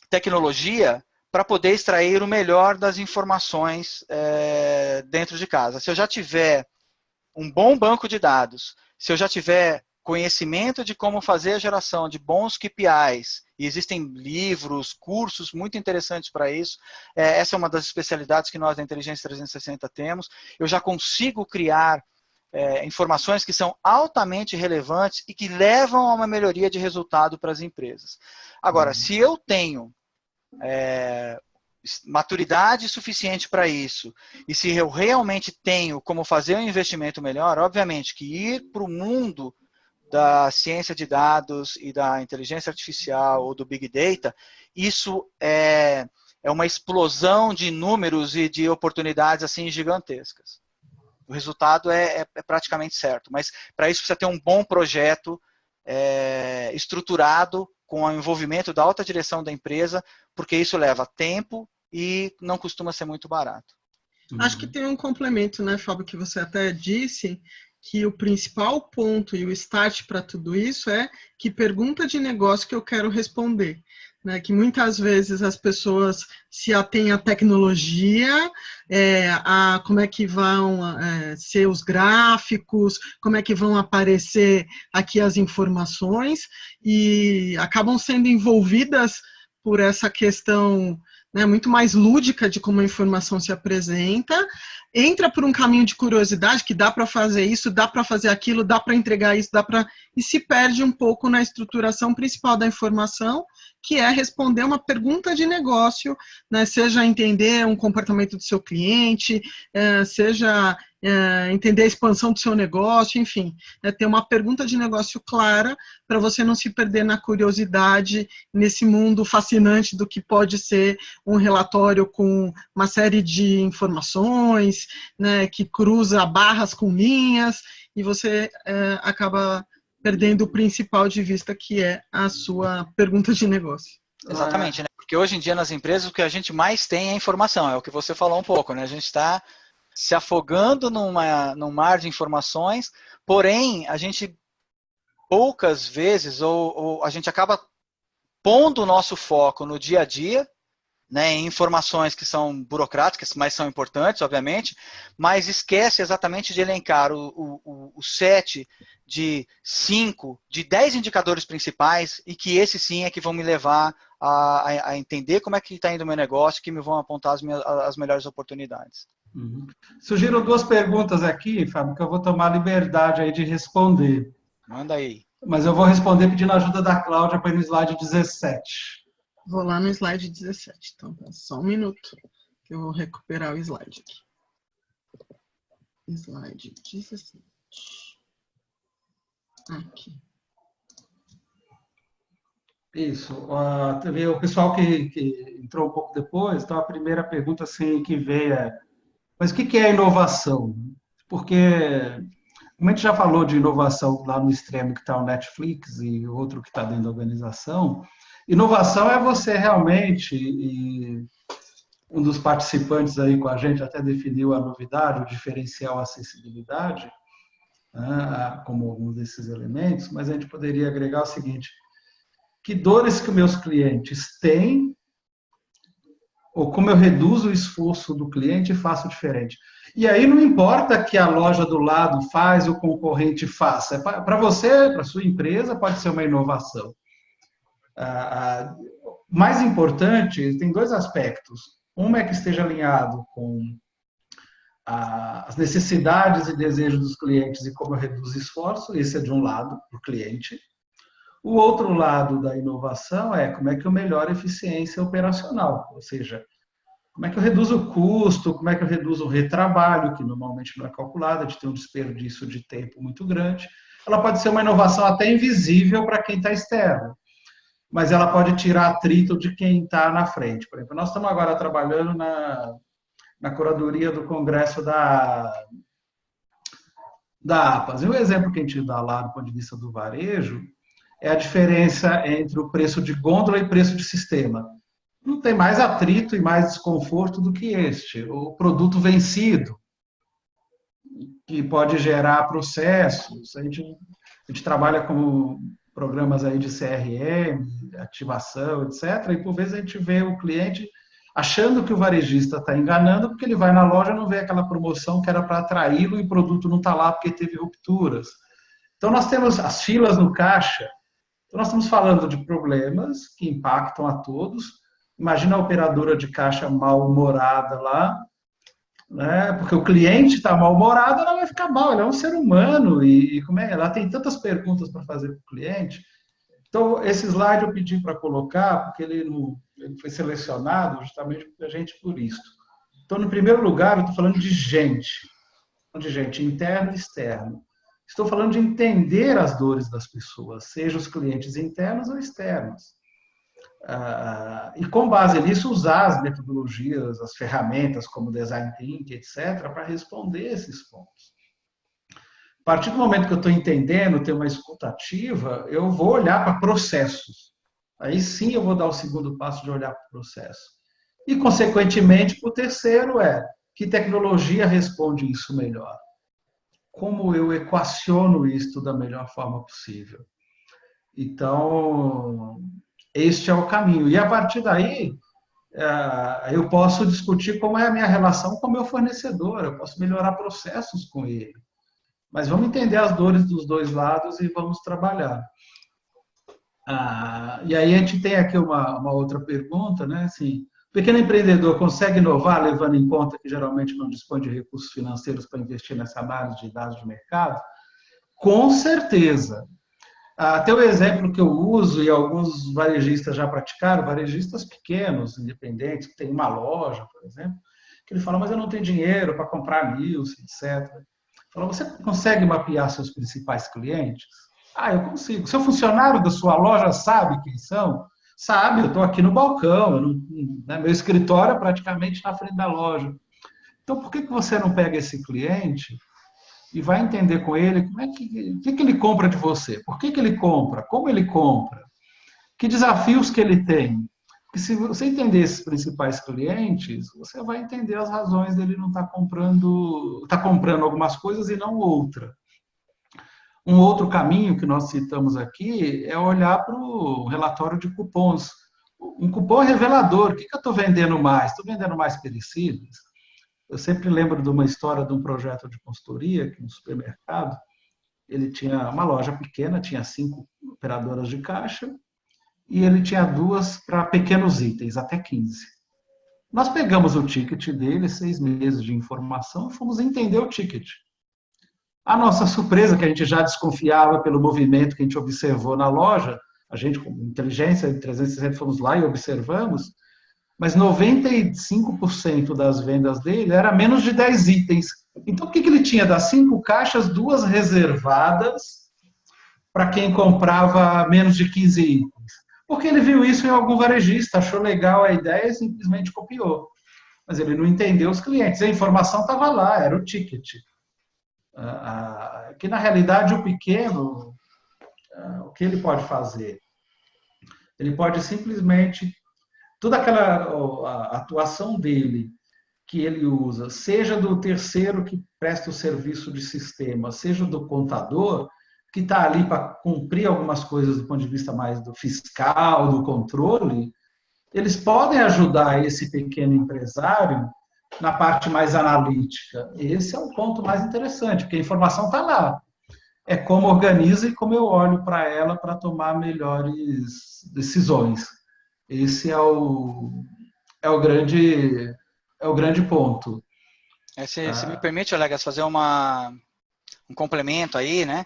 tecnologia para poder extrair o melhor das informações dentro de casa. Se eu já tiver um bom banco de dados, se eu já tiver conhecimento de como fazer a geração de bons KPIs, e existem livros, cursos muito interessantes para isso, essa é uma das especialidades que nós da Inteligência 360 temos, eu já consigo criar informações que são altamente relevantes e que levam a uma melhoria de resultado para as empresas. Agora, se eu tenho maturidade suficiente para isso, e se eu realmente tenho como fazer um investimento melhor, obviamente que ir para o mundo da ciência de dados e da inteligência artificial ou do Big Data, isso é uma explosão de números e de oportunidades assim gigantescas. O resultado é praticamente certo, mas para isso precisa ter um bom projeto estruturado com o envolvimento da alta direção da empresa, porque isso leva tempo e não costuma ser muito barato. Acho que tem um complemento, né, Fábio, que você até disse, que o principal ponto e o start para tudo isso é que pergunta de negócio que eu quero responder. Né, que muitas vezes as pessoas se atêm à tecnologia, a como é que vão ser os gráficos, como é que vão aparecer aqui as informações, e acabam sendo envolvidas por essa questão, né, muito mais lúdica de como a informação se apresenta, entra por um caminho de curiosidade, que dá para fazer isso, dá para fazer aquilo, dá para entregar isso, e se perde um pouco na estruturação principal da informação, que é responder uma pergunta de negócio, né, seja entender um comportamento do seu cliente, seja entender a expansão do seu negócio, enfim, ter uma pergunta de negócio clara para você não se perder na curiosidade nesse mundo fascinante do que pode ser um relatório com uma série de informações, né, que cruza barras com linhas, e você acaba perdendo o principal de vista, que é a sua pergunta de negócio. Exatamente, né? Porque hoje em dia nas empresas o que a gente mais tem é informação, é o que você falou um pouco, né? A gente está se afogando num mar de informações, porém a gente poucas vezes, ou a gente acaba pondo o nosso foco no dia a dia, né, em informações que são burocráticas, mas são importantes, obviamente, mas esquece exatamente de elencar o set de 5, de 10 indicadores principais, e que esses sim é que vão me levar a entender como é que está indo o meu negócio, que me vão apontar as melhores oportunidades. Uhum. Surgiram duas perguntas aqui, Fábio, que eu vou tomar a liberdade aí de responder. Manda aí. Mas eu vou responder pedindo a ajuda da Cláudia para ir no slide 17. Vou lá no slide 17, então só um minuto que eu vou recuperar o slide aqui. Slide 17. Aqui. Isso. O pessoal que entrou um pouco depois, então a primeira pergunta assim, que veio mas o que é inovação? Porque, como a gente já falou de inovação lá no extremo que está o Netflix e outro que está dentro da organização, inovação é você realmente, e um dos participantes aí com a gente até definiu a novidade, o diferencial, a acessibilidade, né, como alguns desses elementos, mas a gente poderia agregar o seguinte: que dores que meus clientes têm, ou como eu reduzo o esforço do cliente e faço diferente. E aí não importa que a loja do lado faz, o concorrente faça. Para você, para a sua empresa, pode ser uma inovação. Mais importante, tem dois aspectos. Um é que esteja alinhado com as necessidades e desejos dos clientes e como eu reduzo esforço. Esse é de um lado, para o cliente. O outro lado da inovação é como é que eu melhoro a eficiência operacional, ou seja, como é que eu reduzo o custo, como é que eu reduzo o retrabalho, que normalmente não é calculado, a gente tem um desperdício de tempo muito grande. Ela pode ser uma inovação até invisível para quem está externo, mas ela pode tirar atrito de quem está na frente. Por exemplo, nós estamos agora trabalhando na curadoria do Congresso da APAS. E o exemplo que a gente dá lá do ponto de vista do varejo é a diferença entre o preço de gôndola e preço de sistema. Não tem mais atrito e mais desconforto do que este. O produto vencido, que pode gerar processos. A gente trabalha com programas aí de CRM, ativação, etc. E por vezes a gente vê o cliente achando que o varejista está enganando, porque ele vai na loja e não vê aquela promoção que era para atraí-lo e o produto não está lá porque teve rupturas. Então nós temos as filas no caixa. Então nós estamos falando de problemas que impactam a todos. Imagina a operadora de caixa mal-humorada lá, né? Porque o cliente está mal-humorado, ela vai ficar mal, ela é um ser humano e como é? Ela tem tantas perguntas para fazer para o cliente. Então, esse slide eu pedi para colocar, porque ele foi selecionado justamente por isso. Então, no primeiro lugar, eu estou falando de gente interno e externo. Estou falando de entender as dores das pessoas, seja os clientes internos ou externos. E com base nisso usar as metodologias, as ferramentas como Design Thinking, etc., para responder esses pontos. A partir do momento que eu estou entendendo, ter uma escuta ativa, eu vou olhar para processos. Aí sim eu vou dar o segundo passo de olhar para o processo. E, consequentemente, o terceiro que tecnologia responde isso melhor? Como eu equaciono isso da melhor forma possível? Então, este é o caminho. E a partir daí, eu posso discutir como é a minha relação com o meu fornecedor, eu posso melhorar processos com ele. Mas vamos entender as dores dos dois lados e vamos trabalhar. E aí a gente tem aqui uma outra pergunta, né? Assim, o pequeno empreendedor consegue inovar, levando em conta que geralmente não dispõe de recursos financeiros para investir nessa análise de dados de mercado? Com certeza. Até o exemplo que eu uso, e alguns varejistas já praticaram, varejistas pequenos, independentes, que tem uma loja, por exemplo, que ele fala, mas eu não tenho dinheiro para comprar Nielsen, etc. Fala, você consegue mapear seus principais clientes? Eu consigo. Seu funcionário da sua loja sabe quem são? Sabe, eu estou aqui no balcão, meu escritório é praticamente na frente da loja. Então, por que você não pega esse cliente e vai entender com ele o que ele compra de você, por que ele compra, como ele compra, que desafios que ele tem. Porque se você entender esses principais clientes, você vai entender as razões dele não estar comprando algumas coisas e não outra. Um outro caminho que nós citamos aqui é olhar para o relatório de cupons. Um cupom revelador. O que eu estou vendendo mais? Estou vendendo mais perecíveis? Eu sempre lembro de uma história de um projeto de consultoria, que no supermercado, ele tinha uma loja pequena, tinha 5 operadoras de caixa, e ele tinha 2 para pequenos itens, até 15. Nós pegamos o ticket dele, 6 meses de informação, e fomos entender o ticket. A nossa surpresa, que a gente já desconfiava pelo movimento que a gente observou na loja, a gente, com inteligência de 360, fomos lá e observamos, mas 95% das vendas dele era menos de 10 itens. Então, por que ele tinha das 5 caixas, 2 reservadas para quem comprava menos de 15 itens? Porque ele viu isso em algum varejista, achou legal a ideia e simplesmente copiou. Mas ele não entendeu os clientes. A informação estava lá, era o ticket. Que, na realidade, o pequeno, o que ele pode fazer? Ele pode simplesmente... Toda aquela atuação dele que ele usa, seja do terceiro que presta o serviço de sistema, seja do contador, que está ali para cumprir algumas coisas do ponto de vista mais do fiscal, do controle, eles podem ajudar esse pequeno empresário na parte mais analítica. Esse é o ponto mais interessante, porque a informação está lá. É como organiza e como eu olho para ela para tomar melhores decisões. Esse é o grande ponto. Se me permite, Alex, fazer um complemento aí, né?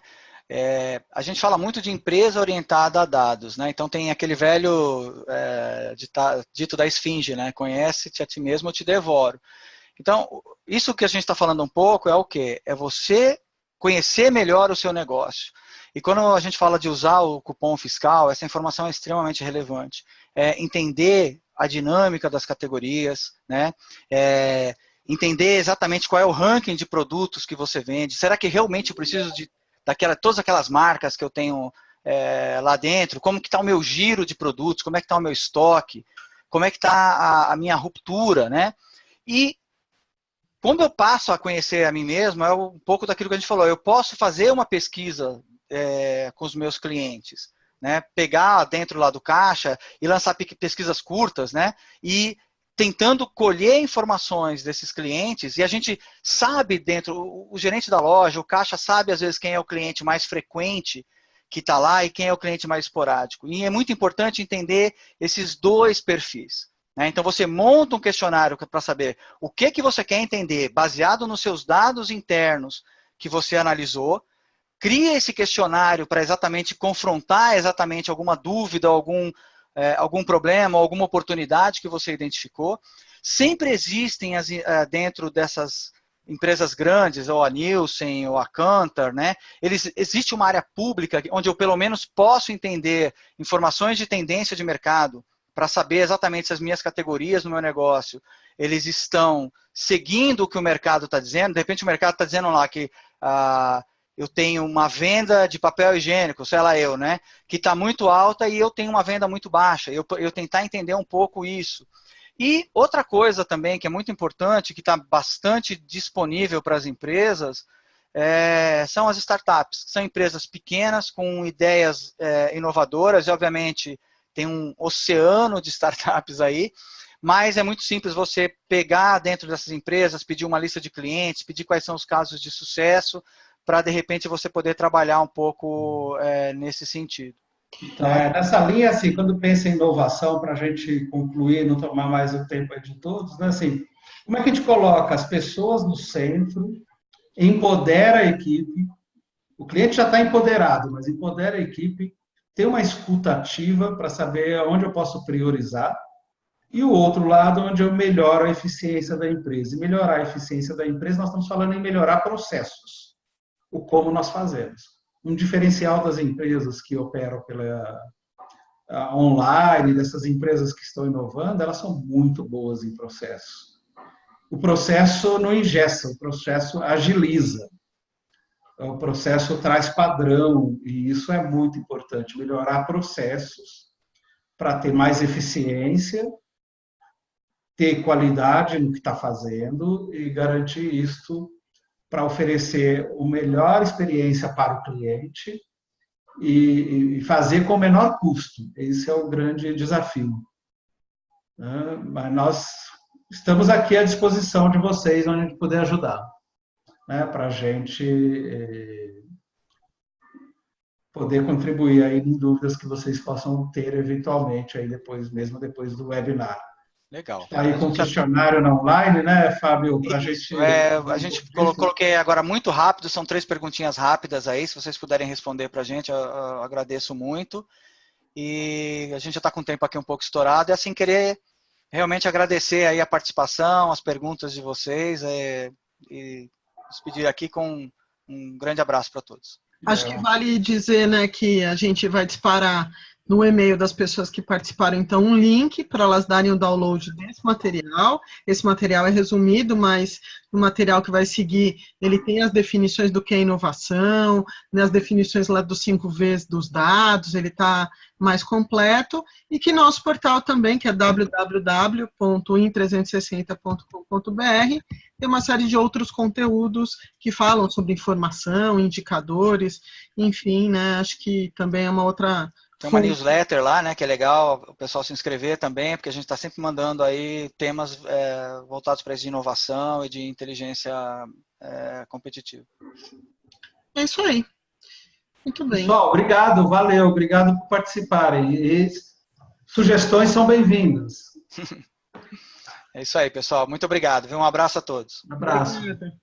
A gente fala muito de empresa orientada a dados, né? Então tem aquele velho dito da esfinge, né? Conhece-te a ti mesmo, eu te devoro. Então, isso que a gente está falando um pouco é o quê? É você conhecer melhor o seu negócio. E quando a gente fala de usar o cupom fiscal, essa informação é extremamente relevante. Entender a dinâmica das categorias, né? Entender exatamente qual é o ranking de produtos que você vende. Será que realmente eu preciso de todas aquelas marcas que eu tenho lá dentro? Como que está o meu giro de produtos? Como é que está o meu estoque? Como é que está a minha ruptura, né? E quando eu passo a conhecer a mim mesmo, é um pouco daquilo que a gente falou. Eu posso fazer uma pesquisa com os meus clientes, né? Pegar dentro lá do caixa e lançar pesquisas curtas, né? E tentando colher informações desses clientes, e a gente sabe dentro, o gerente da loja, o caixa sabe às vezes quem é o cliente mais frequente que está lá e quem é o cliente mais esporádico. E é muito importante entender esses dois perfis. Então, você monta um questionário para saber o que você quer entender, baseado nos seus dados internos que você analisou, cria esse questionário para exatamente confrontar exatamente alguma dúvida, algum problema, alguma oportunidade que você identificou. Sempre existem dentro dessas empresas grandes, ou a Nielsen, ou a Kantar, né? Existe uma área pública onde eu pelo menos posso entender informações de tendência de mercado, para saber exatamente se as minhas categorias no meu negócio, eles estão seguindo o que o mercado está dizendo. De repente o mercado está dizendo lá que eu tenho uma venda de papel higiênico, sei lá né, que está muito alta e eu tenho uma venda muito baixa. Eu tentar entender um pouco isso. E outra coisa também que é muito importante, que está bastante disponível para as empresas, são as startups. São empresas pequenas com ideias inovadoras e, obviamente, tem um oceano de startups aí, mas é muito simples você pegar dentro dessas empresas, pedir uma lista de clientes, pedir quais são os casos de sucesso, para, de repente, você poder trabalhar um pouco nesse sentido. Então, nessa linha, assim, quando pensa em inovação, para a gente concluir, não tomar mais o tempo de todos, né, assim, como é que a gente coloca as pessoas no centro, empodera a equipe, o cliente já está empoderado, mas empodera a equipe, ter uma escuta ativa para saber onde eu posso priorizar, e o outro lado, onde eu melhoro a eficiência da empresa. E melhorar a eficiência da empresa, nós estamos falando em melhorar processos, o como nós fazemos. Um diferencial das empresas que operam pela online, dessas empresas que estão inovando, elas são muito boas em processos. O processo não engessa, o processo agiliza. O processo traz padrão, e isso é muito importante, melhorar processos para ter mais eficiência, ter qualidade no que está fazendo e garantir isso para oferecer a melhor experiência para o cliente e fazer com o menor custo. Esse é o grande desafio. Mas nós estamos aqui à disposição de vocês, onde a gente puder ajudar, para a gente poder contribuir aí em dúvidas que vocês possam ter eventualmente aí mesmo depois do webinar. Legal. Está aí com o questionário na online, né, Fábio? Pra a gente coloquei agora muito rápido, são 3 perguntinhas rápidas aí, se vocês puderem responder para a gente, eu agradeço muito. E a gente já está com o tempo aqui um pouco estourado, e assim, querer realmente agradecer aí a participação, as perguntas de vocês, e despedir aqui com um grande abraço para todos. Acho que vale dizer, né, que a gente vai disparar no e-mail das pessoas que participaram, então, um link para elas darem o download desse material. Esse material é resumido, mas o material que vai seguir, ele tem as definições do que é inovação, né, as definições lá dos 5 Vs dos dados, ele está mais completo, e que nosso portal também, que é www.in360.com.br, tem uma série de outros conteúdos que falam sobre informação, indicadores, enfim, né, acho que também é uma outra... Tem uma newsletter lá, né, que é legal o pessoal se inscrever também, porque a gente está sempre mandando aí temas voltados para isso de inovação e de inteligência competitiva. É isso aí. Muito bem. Pessoal, obrigado, valeu, obrigado por participarem. E sugestões são bem-vindas. É isso aí, pessoal. Muito obrigado. Um abraço a todos. Um abraço. Obrigada.